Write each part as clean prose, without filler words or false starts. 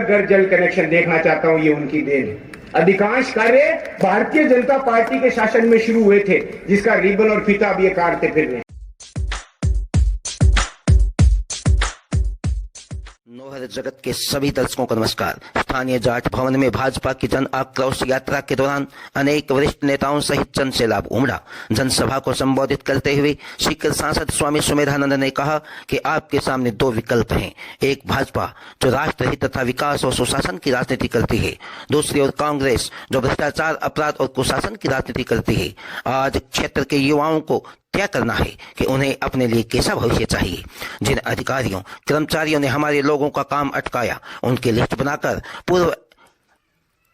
घर जल कनेक्शन देखना चाहता हूं, ये उनकी देन है। अधिकांश कार्य भारतीय जनता पार्टी के शासन में शुरू हुए थे, जिसका रिबन और फीता अब ये काटते फिर रहे हैं। नौहर जगत के सभी दर्शकों को नमस्कार। स्थानीय जाट भवन में भाजपा की जन आक्रोश यात्रा के दौरान अनेक वरिष्ठ नेताओं सहित जन सैलाब उमड़ा। जनसभा को संबोधित करते हुए सीकर सांसद स्वामी सुमेधानंद ने कहा कि आपके सामने दो विकल्प हैं, एक भाजपा जो राष्ट्रहित तथा विकास और सुशासन की राजनीति करती है, दूसरी ओर कांग्रेस जो भ्रष्टाचार, अपराध और कुशासन की राजनीति करती है। आज क्षेत्र के युवाओं को तय करना है कि उन्हें अपने लिए कैसा भविष्य चाहिए। जिन अधिकारियों कर्मचारियों ने हमारे लोगों का काम अटकाया, उनकी लिस्ट बनाकर पूर्व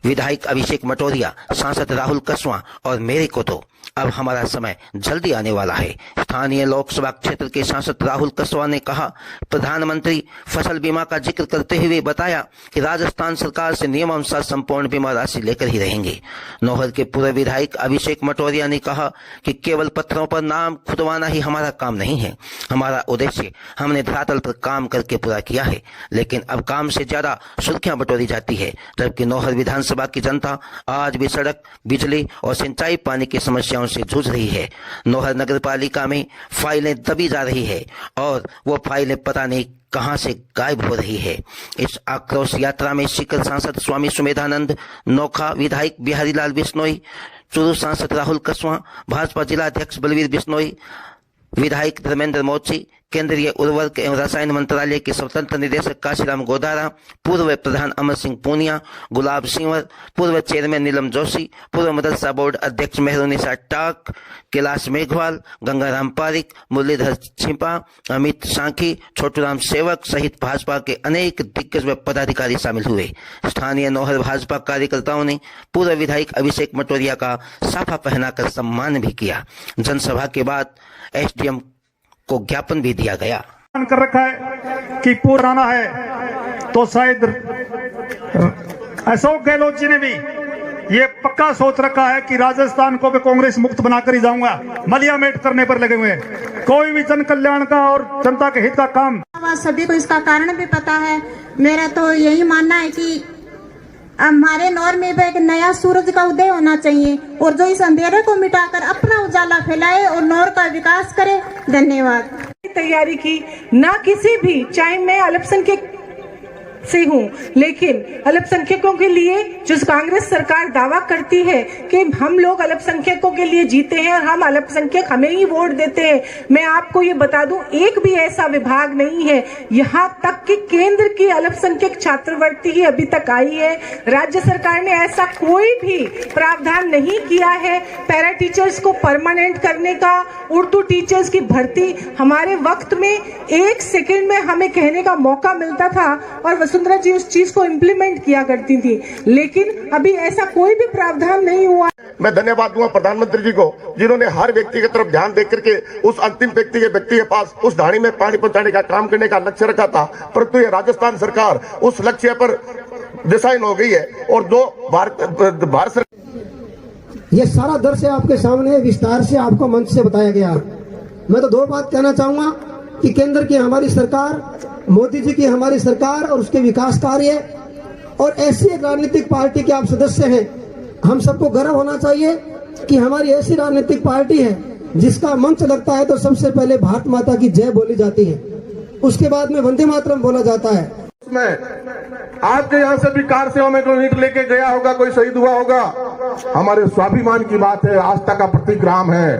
विधायक अभिषेक मटोरिया, सांसद राहुल कसवा और मेरे को तो अब हमारा समय जल्दी आने वाला है। स्थानीय लोकसभा क्षेत्र के सांसद राहुल कसवा ने कहा, प्रधानमंत्री फसल बीमा का जिक्र करते हुए बताया कि राजस्थान सरकार से नियमानुसार संपूर्ण बीमा राशि लेकर ही रहेंगे। नौहर के पूर्व विधायक अभिषेक मटोरिया ने कहा कि केवल पत्थरों पर नाम खुदवाना ही हमारा काम नहीं है, हमारा उद्देश्य हमने धरातल पर काम करके पूरा किया है, लेकिन अब काम से ज्यादा सुर्खियां बटोरी जाती है। जबकि नौहर विधानसभा की जनता आज भी सड़क, बिजली और सिंचाई पानी की समस्याओं से जूझ रही है। नौहर नगर पालिका में फाइलें दबी जा रही है और वो फाइलें पता नहीं कहां से गायब हो रही है। इस आक्रोश यात्रा में सीकर सांसद स्वामी सुमेधानंद, नोखा विधायक बिहारी लाल बिश्नोई, चूरू सांसद राहुल कसवा, भाजपा जिला अध्यक्ष बलवीर बिश्नोई, विधायक धर्मेंद्र मोची, केंद्रीय उर्वरक एवं रसायन मंत्रालय के स्वतंत्र निदेशक काशीराम गोदारा, पूर्व प्रधान अमर सिंह पूनिया, गुलाब सिंवर, पूर्व चेयरमैन नीलम जोशी, पूर्व मदरसा बोर्ड अध्यक्ष मेहरुनिसा टाक, कैलाश मेघवाल, गंगाराम पारिक, मुरलीधर छिपा, अमित सांखी, छोटूराम सेवक सहित भाजपा के अनेक दिग्गज पदाधिकारी शामिल हुए। स्थानीय नौहर भाजपा कार्यकर्ताओं ने पूर्व विधायक अभिषेक मटोरिया का साफा पहनाकर सम्मान भी किया। जनसभा के बाद एसडीएम को ज्ञापन भी दिया गया। कर रखा है कि पुराना है तो शायद अशोक गहलोत जी ने भी ये पक्का सोच रखा है कि राजस्थान को भी कांग्रेस मुक्त बनाकर ही जाऊंगा। मलिया मेट करने पर लगे हुए हैं। कोई भी जन कल्याण का और जनता के हित का काम, सभी को इसका कारण भी पता है। मेरा तो यही मानना है कि हमारे नौर में भी एक नया सूरज का उदय होना चाहिए और जो इस अंधेरे को मिटाकर अपना उजाला फैलाए और नौर का विकास करे। धन्यवाद। तैयारी की ना किसी भी, चाहे मैं अल्पसंख्यक से हूँ, लेकिन अल्पसंख्यकों के लिए जो कांग्रेस सरकार दावा करती है कि हम लोग अल्पसंख्यकों के लिए जीते हैं और हम अल्पसंख्यक हमें ही वोट देते हैं, मैं आपको ये बता दूं एक भी ऐसा विभाग नहीं है। यहाँ तक कि केंद्र की अल्पसंख्यक छात्रवृत्ति ही अभी तक आई है। राज्य सरकार ने ऐसा कोई भी प्रावधान नहीं किया है। पैरा टीचर्स को परमानेंट करने का, उर्दू टीचर्स की भर्ती हमारे वक्त में 1 सेकेंड में हमें कहने का मौका मिलता था और वसुंधरा जी उस चीज को इम्प्लीमेंट किया करती थी, लेकिन अभी ऐसा कोई भी प्रावधान नहीं हुआ। मैं धन्यवाद दूंगा प्रधानमंत्री जी को, जिन्होंने हर व्यक्ति की तरफ ध्यान देकर के उस अंतिम व्यक्ति के पास उस धाड़ी में पानी पहुंचाने का काम करने का लक्ष्य रखा था। परंतु ये राजस्थान सरकार उस लक्ष्य पर डिसाइन हो गई है और जो भारत सरकार, ये सारा दृश्य आपके सामने विस्तार से आपको मंच से बताया गया। मैं तो दो बात कहना चाहूंगा कि केंद्र की हमारी सरकार, मोदी जी की हमारी सरकार और उसके विकास कार्य और ऐसी एक राजनीतिक पार्टी के आप सदस्य हैं, हम सबको गर्व होना चाहिए कि हमारी ऐसी राजनीतिक पार्टी है जिसका मंच लगता है तो सबसे पहले भारत माता की जय बोली जाती है, उसके बाद में वंदे मातरम बोला जाता है। उसमें आपके यहाँ से भी कार सेवा में कोई लेके गया होगा, कोई शहीद हुआ होगा। हमारे स्वाभिमान की बात है, आस्था का प्रतीक राम है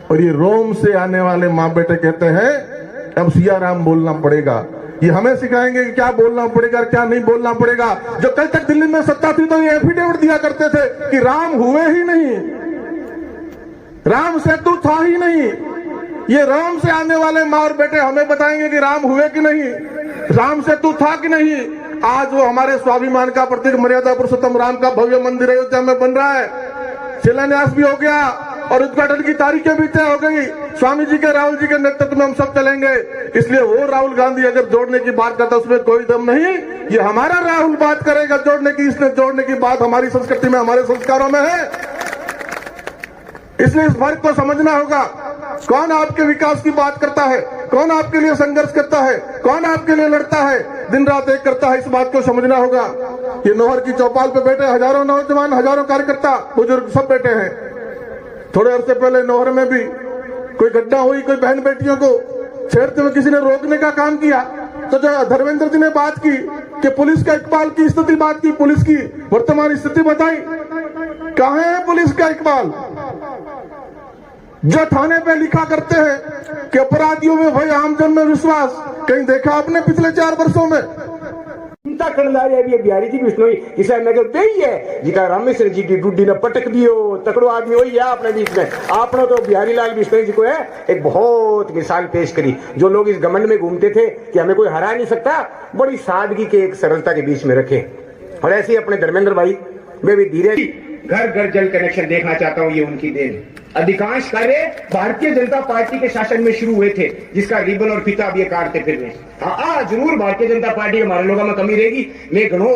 और ये रोम से आने वाले माँ बेटे कहते हैं अब सिया राम बोलना पड़ेगा। ये हमें सिखाएंगे कि क्या बोलना पड़ेगा और क्या नहीं बोलना पड़ेगा। जो कल तक दिल्ली में सत्ता थी तो ये एफिडेविट दिया करते थे कि राम हुए ही नहीं, राम सेतु था ही नहीं। ये राम से आने वाले माँ और बेटे हमें बताएंगे कि राम हुए कि नहीं, राम सेतु था कि नहीं। आज वो हमारे स्वाभिमान का प्रतीक मर्यादा पुरुषोत्तम राम का भव्य मंदिर अयोध्या में बन रहा है। शिलान्यास भी हो गया और उद्घाटन की तारीखें भी तय हो गई। स्वामी जी के, राहुल जी के नेतृत्व में हम सब चलेंगे। इसलिए वो राहुल गांधी अगर जोड़ने की बात करता उसमें कोई दम नहीं, ये हमारा राहुल बात करेगा जोड़ने की। इसने जोड़ने की बात हमारी संस्कृति में, हमारे संस्कारों में है। इसलिए इस फर्क को समझना होगा। कौन आपके विकास की बात करता है, कौन आपके लिए संघर्ष करता है, कौन आपके लिए लड़ता है, दिन रात एक करता है, इस बात को समझना होगा। ये नौहर की चौपाल पे बैठे हजारों नौजवान, हजारों कार्यकर्ता, बुजुर्ग सब बैठे हैं। थोड़े अरसे पहले नौहर में भी कोई घटना हुई, कोई बहन बेटियों को छेड़ते हुए किसी ने रोकने का काम किया, तो जो धर्मेंद्र जी ने बात की कि पुलिस का इकबाल की स्थिति बात की, पुलिस की वर्तमान स्थिति बताई, कहां है पुलिस का इकबाल? जो थाने पे लिखा करते हैं कि अपराधियों में भय, आमजन में विश्वास, कहीं देखा आपने पिछले 4 वर्षों में? चिंता करने आ रही है बिहारी जी बिश्नोई किसान नगर दे ही है जिका रामेश्वर जी की गुड्डी ने पटक दियो, तकड़ो आदमी वही है अपने बीच में। आपने तो बिहारी लाल बिश्नोई जी को है एक बहुत मिसाल पेश करी। जो लोग इस घमंड में घूमते थे कि हमें कोई हरा नहीं सकता, बड़ी सादगी के एक सरलता के बीच में रखे। और ऐसे ही अपने धर्मेंद्र भाई, मैं भी धीरे घर घर जल कनेक्शन देखना चाहता हूँ, ये उनकी देन। अधिकांश कार्य भारतीय जनता पार्टी के शासन में शुरू हुए थे, जिसका रिबन और फीता अब ये काटते फिर रहे। हाँ जरूर भारतीय जनता पार्टी के हमारे लोगों में कमी रहेगी। मैं घणो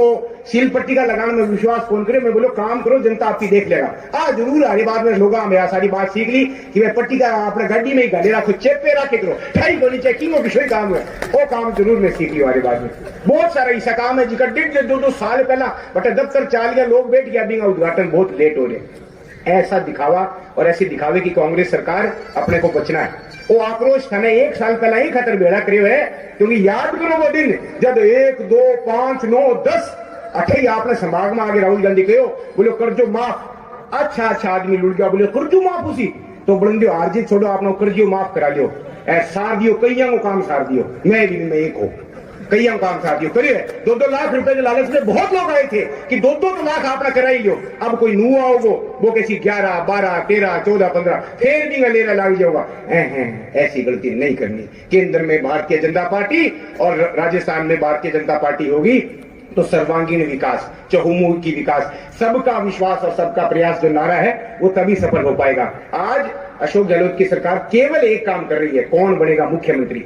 सील पट्टी का लगाने में विश्वास कौन करे, मैं बोलो काम करो, जनता आपकी देख लेगा। जरूर हरी बात में लोग में सारी बात सीख ली कि मैं पट्टी का अपने गाड़ी में ही गाली रखो, चेप पे रखे करो, ठाई गोली चेकिंग और विषय काम है, वो काम जरूर मैं सीख ली। हमारी बात में बहुत सारा ऐसा काम है जिसका 1.5-2 साल पहला बटा दफ्तर चाल गया, लोग बैठ गया, अभी उद्घाटन बहुत लेट हो रहे। ऐसा दिखावा और ऐसे दिखावे की कांग्रेस सरकार अपने को बचना है। वो आक्रोश था 1 साल पहला ही खतर बेड़ा करे हुए, क्योंकि याद करो वो दिन जब 1, 2, 5, 9, 10 अठे आपने संभाग में आगे राहुल गांधी कहो, बोलो कर्जो माफ। अच्छा आदमी लुट गया, बोले कर्जो माफ उसी तो बुलंदियो हारजीत छोड़ो, आपने कर्जो माफ करा लियो, सार दियो, कई काम सार दियो। मैं भी मैं एक हो कई काम साथियों करिए। 2-2 लाख रुपए के लालच में बहुत लोग आए थे कि 2-2 लाख आपने कराई लो। अब कोई नू आओगे वो कैसी 11, 12, 13, 14, 15 फिर भी लेना लाग जाओगा। ऐसी गलती नहीं करनी। केंद्र में भारतीय जनता पार्टी और राजस्थान में भारतीय जनता पार्टी होगी तो सर्वांगीण विकास, चहुमुखी विकास, सबका विश्वास और सबका प्रयास जो नारा है वो तभी सफल हो पाएगा। आज अशोक गहलोत की सरकार केवल एक काम कर रही है, कौन बनेगा मुख्यमंत्री।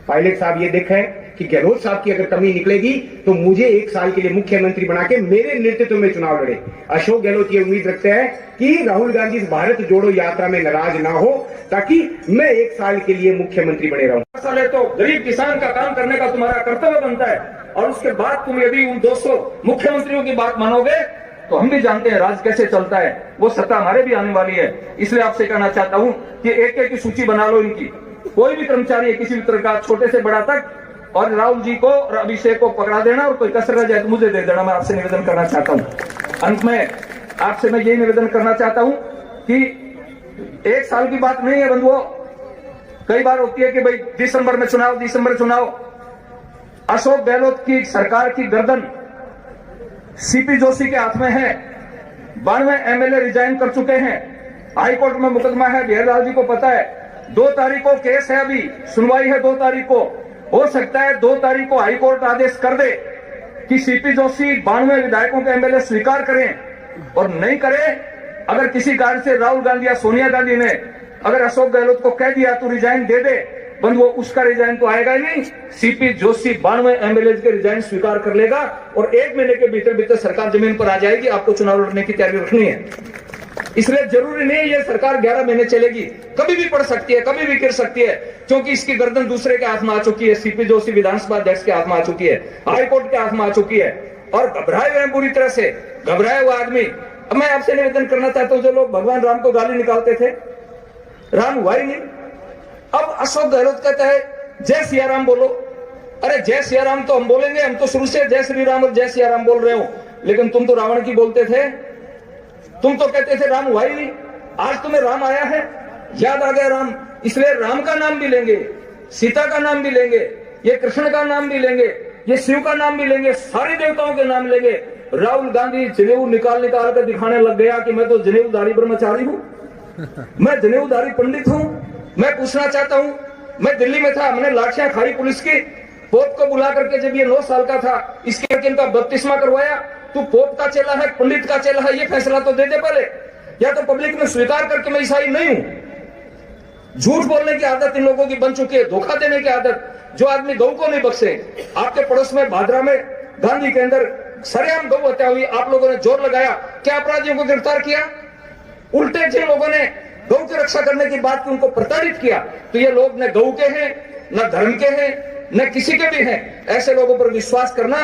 पायलट साहब ये देखा है कि गहलोत साहब की अगर कमी निकलेगी तो मुझे 1 साल के लिए मुख्यमंत्री बना के मेरे नेतृत्व में चुनाव लड़े। अशोक गहलोत ये उम्मीद रखते हैं कि राहुल गांधी इस भारत जोड़ो यात्रा में नाराज ना हो, ताकि मैं 1 साल के लिए मुख्यमंत्री बने रहूं। साल तो गरीब किसान का काम करने का तुम्हारा कर्तव्य बनता है, और उसके बाद तुम यदि उन 200 मुख्यमंत्रियों की बात मानोगे तो हम भी जानते हैं राज कैसे चलता है, वो सत्ता हमारे भी आने वाली है। इसलिए आपसे कहना चाहता हूं कि एक की सूची बना लो इनकी, कोई भी कर्मचारी है किसी भी तरह का, छोटे से बड़ा तक, और राहुल जी को और अभिषेक को पकड़ा देना, और कोई कसर रह जाए तो मुझे दे देना। मैं आपसे निवेदन करना चाहता हूं। अंत में आपसे मैं यही निवेदन करना चाहता हूं कि 1 साल की बात नहीं है बंधुओं। कई बार होती है कि भाई दिसंबर में चुनाव। अशोक गहलोत की सरकार की गर्दन सीपी जोशी के हाथ में है। 92 एमएलए रिजाइन कर चुके हैं। हाईकोर्ट में मुकदमा है, बिहारीलाल जी को पता है। 2 तारीख को केस है, अभी सुनवाई है 2 तारीख को। हो सकता है 2 तारीख को हाईकोर्ट आदेश कर दे कि सीपी जोशी 92 विधायकों के एमएलए स्वीकार करें, और नहीं करें अगर किसी कारण से राहुल गांधी या सोनिया गांधी ने अगर अशोक गहलोत को कह दिया तो रिजाइन दे दे, बंधुओं उसका रिजाइन तो आएगा ही नहीं। सीपी जोशी 92 एमएलए के रिजाइन स्वीकार कर लेगा और 1 महीने के भीतर सरकार जमीन पर आ जाएगी। आपको चुनाव लड़ने की तैयारी रखनी है। इसलिए जरूरी नहीं ये सरकार 11 महीने चलेगी, कभी भी पड़ सकती है, कभी भी गिर सकती है, क्योंकि इसकी गर्दन दूसरे के हाथ में आ चुकी है। सीपी जोशी विधानसभा अध्यक्ष के हाथ में आ चुकी है, हाईकोर्ट के हाथ में आ चुकी है, और घबराए हुए पूरी तरह से घबराया हुआ आदमी। अब मैं आपसे निवेदन करना चाहता हूं, जो लोग भगवान राम को गाली निकालते थे, राम हुआ ही नहीं। अब अशोक गहलोत कहता है जय सिया राम बोलो। अरे जय सिया राम तो हम बोलेंगे, हम तो शुरू से जय श्री राम और जय सिया राम बोल रहे हो, लेकिन तुम तो रावण की बोलते थे, तुम तो कहते थे राम हुआ ही नहीं। आज तुम्हें राम आया है, याद आ गया राम, इसलिए राम का नाम भी लेंगे, सीता का नाम भी लेंगे, ये कृष्ण का नाम भी लेंगे, ये शिव का नाम भी लेंगे, सारे देवताओं के नाम लेंगे। राहुल गांधी जनेऊ निकाल कर दिखाने लग गया कि मैं तो जनेऊधारी ब्रह्मचारी हूं, मैं जनेऊधारी पंडित हूं। मैं पूछना चाहता हूं, मैं दिल्ली में था, हमने लाठियां खाई पुलिस की। पोप को बुला करके जब ये 9 साल का था, इसके इनका बपतिस्मा करवाया। तू पोप का चेला है, पंडित का चेला है, ये फैसला तो दे दे पहले, या तो पब्लिक में स्वीकार करके मैं ईसाई नहीं हूं। झूठ बोलने की आदत इन लोगों की बन चुकी है, धोखा देने की आदत। जो आदमी गऊ को नहीं बख्शे। आपके पड़ोस में भादरा में गांधी के अंदर सरेआम गऊ हत्या हुई, आप लोगों ने जोर लगाया, क्या अपराधियों को गिरफ्तार किया? उल्टे जिन लोगों ने गऊ की रक्षा करने की बात की उनको प्रताड़ित किया। तो ये लोग न गऊ के हैं, न धर्म के हैं, न किसी के भी हैं, ऐसे लोगों पर विश्वास करना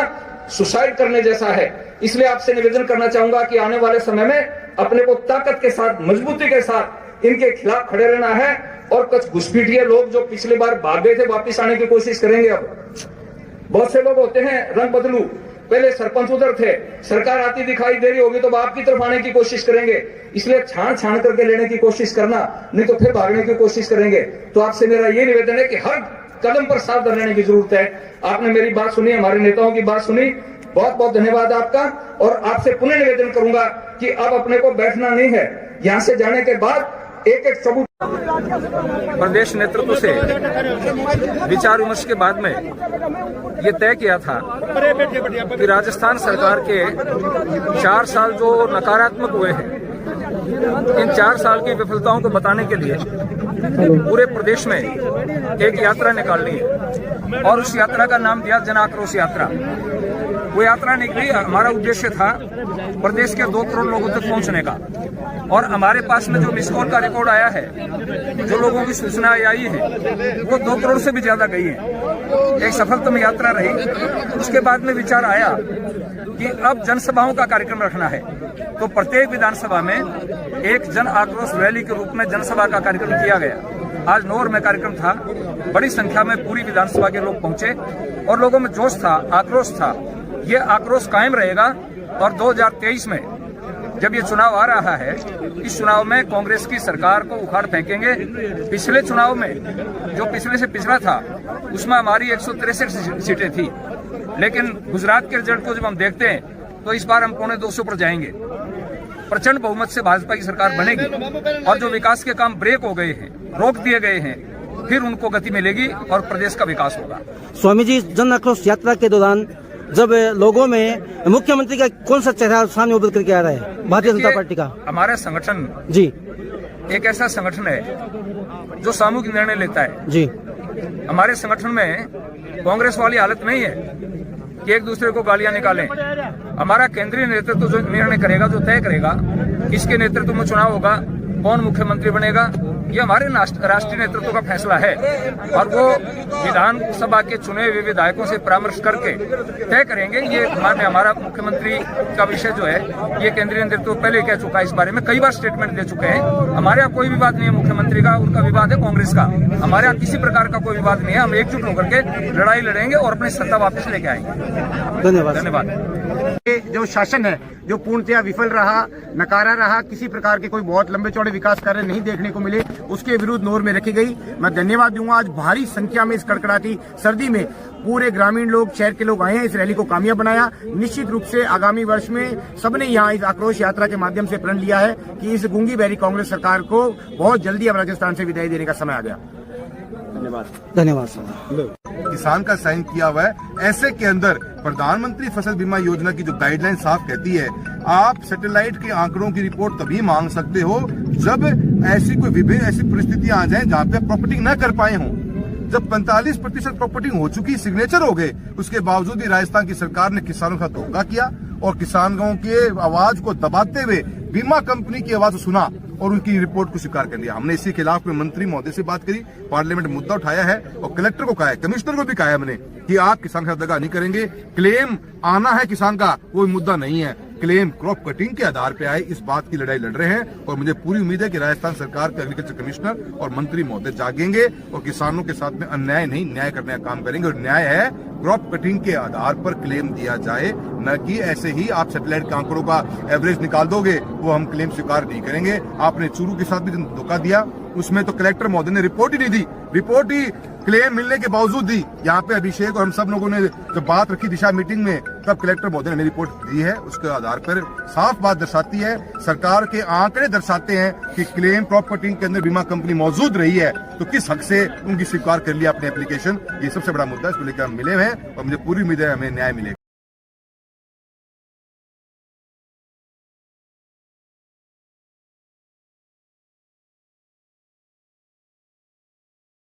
सुसाइड करने जैसा है। इसलिए आपसे निवेदन करना चाहूंगा कि आने वाले समय में अपने को ताकत के साथ, मजबूती के साथ इनके खिलाफ खड़े रहना है और कुछ घुसपैठिए लोग जो पिछली बार भाग गए थे वापिस आने की कोशिश करेंगे। अब बहुत से लोग होते हैं रंग बदलू, पहले सरपंच उधर थे, सरकार आती दिखाई दे रही होगी तो आपकी तरफ आने की कोशिश करेंगे। इसलिए छान छान करके लेने की कोशिश करना, नहीं तो फिर भागने की कोशिश करेंगे। तो आपसे मेरा ये निवेदन है कि हर कदम पर सावधान रहने की जरूरत है। आपने मेरी बात सुनी, हमारे नेताओं की बात सुनी, बहुत बहुत धन्यवाद आपका। और आपसे पुनः निवेदन करूंगा कि अब अपने को बैठना नहीं है, यहाँ से जाने के बाद एक एक सबूत। प्रदेश नेतृत्व से विचार विमर्श के बाद में ये तय किया था कि राजस्थान सरकार के 4 साल जो नकारात्मक हुए हैं, इन 4 साल की विफलताओं को बताने के लिए पूरे प्रदेश में एक यात्रा निकालनी है और उस यात्रा का नाम दिया जन आक्रोश यात्रा। वो यात्रा निकली, हमारा उद्देश्य था प्रदेश के 2 करोड़ लोगों तक पहुंचने का। और हमारे पास में जो मिस कॉल का रिकॉर्ड आया है, जो लोगों की सूचना आई है, वो 2 करोड़ से भी ज्यादा गई है। एक सफलतम यात्रा रही। उसके बाद में विचार आया कि अब जनसभाओं का कार्यक्रम रखना है, तो प्रत्येक विधानसभा में एक जन आक्रोश रैली के रूप में जनसभा का कार्यक्रम किया गया। आज नौर में कार्यक्रम था, बड़ी संख्या में पूरी विधानसभा के लोग पहुंचे और लोगों में जोश था, आक्रोश था। ये आक्रोश कायम रहेगा और 2023 में जब ये चुनाव आ रहा है, इस चुनाव में कांग्रेस की सरकार को उखाड़ फेंकेंगे। पिछले चुनाव में जो पिछले से पिछला था, उसमें हमारी 163 सीटें थी, लेकिन गुजरात के रिजल्ट को जब हम देखते हैं तो इस बार हम 250 पर जाएंगे। प्रचंड बहुमत से भाजपा की सरकार बनेगी और जो विकास के काम ब्रेक हो गए हैं, रोक दिए गए हैं, फिर उनको गति मिलेगी और प्रदेश का विकास होगा। स्वामी जी, जन आक्रोश यात्रा के दौरान जब लोगों में मुख्यमंत्री का कौन सा चेहरा सामने उभर करके आ रहा है भारतीय जनता पार्टी का? हमारा संगठन जी एक ऐसा संगठन है जो सामूहिक निर्णय लेता है। जी, हमारे संगठन में कांग्रेस वाली हालत नहीं है कि एक दूसरे को गालियां निकालें। हमारा केंद्रीय नेतृत्व जो निर्णय करेगा, जो तय करेगा किसके नेतृत्व में चुनाव होगा, कौन मुख्यमंत्री बनेगा, ये हमारे राष्ट्रीय नेतृत्व का फैसला है। और वो विधानसभा के चुने हुए विधायकों से परामर्श करके तय करेंगे। ये हमारा मुख्यमंत्री का विषय जो है, ये केंद्रीय नेतृत्व पहले कह चुका है, इस बारे में कई बार स्टेटमेंट दे चुके हैं। हमारे यहाँ कोई विवाद नहीं है मुख्यमंत्री का, उनका विवाद है कांग्रेस का। हमारे यहाँ किसी प्रकार का कोई विवाद नहीं है। हम एकजुट होकर के लड़ाई लड़ेंगे और अपनी सत्ता वापस लेके आएंगे। धन्यवाद। जो शासन है, जो पूर्णतया विफल रहा, नकारा रहा, किसी प्रकार के कोई बहुत लंबे चौड़े विकास कार्य नहीं देखने को मिले, उसके विरुद्ध नोर में रखी गई। मैं धन्यवाद दूंगा। आज भारी संख्या में इस कड़कड़ाती सर्दी में पूरे ग्रामीण लोग, शहर के लोग आए हैं, इस रैली को कामयाब बनाया। निश्चित रूप से आगामी वर्ष में सबने यहाँ इस आक्रोश यात्रा के माध्यम से प्रण लिया है कि इस गूंगी बहरी कांग्रेस सरकार को बहुत जल्दी अब राजस्थान से विदाई देने का समय आ गया। धन्यवाद सर। किसान का साइन किया हुआ है। ऐसे के अंदर प्रधानमंत्री फसल बीमा योजना की जो गाइडलाइन साफ कहती है, आप सैटेलाइट के आंकड़ों की रिपोर्ट तभी मांग सकते हो जब ऐसी कोई विभिन्न ऐसी परिस्थितियां आ जाएं जहां पे प्रॉपर्टी न कर पाए हों। जब 45% प्रॉपर्टी हो चुकी, सिग्नेचर हो गए, उसके बावजूद भी राजस्थान की सरकार ने किसानों का धोखा किया और किसानों के आवाज को दबाते हुए बीमा कंपनी की आवाज सुना और उनकी रिपोर्ट को स्वीकार कर लिया। हमने इसी खिलाफ में मंत्री महोदय से बात करी, पार्लियामेंट में मुद्दा उठाया है और कलेक्टर को कहा है, कमिश्नर को भी कहा है हमने कि आप किसान के साथ दगा नहीं करेंगे। क्लेम आना है किसान का, कोई मुद्दा नहीं है। क्लेम क्रॉप कटिंग के आधार पे आए, इस बात की लड़ाई लड़ रहे हैं और मुझे पूरी उम्मीद है कि राजस्थान सरकार के एग्रीकल्चर कमिश्नर और मंत्री महोदय जागेंगे और किसानों के साथ में अन्याय नहीं, न्याय करने का काम करेंगे। और न्याय है क्रॉप कटिंग के आधार पर क्लेम दिया जाए, न कि ऐसे ही आप सैटेलाइट के आंकड़ों का एवरेज निकाल दोगे, वो हम क्लेम स्वीकार नहीं करेंगे। आपने चूरू के साथ भी धोखा दिया, उसमें तो कलेक्टर महोदय ने रिपोर्ट ही नहीं दी, रिपोर्ट ही क्लेम मिलने के बावजूद दी। यहाँ पे अभिषेक और हम सब लोगों ने जब बात रखी दिशा मीटिंग में, तब कलेक्टर महोदय ने रिपोर्ट दी है। उसके आधार पर साफ बात दर्शाती है, सरकार के आंकड़े दर्शाते हैं कि क्लेम क्रॉप कटिंग के अंदर बीमा कंपनी मौजूद रही है, तो किस हक से उनकी स्वीकार कर लिया अपने एप्लीकेशन। ये सबसे बड़ा मुद्दा है, इसको लेकर हम मिले हैं और मुझे पूरी उम्मीद है हमें न्याय मिलेगा।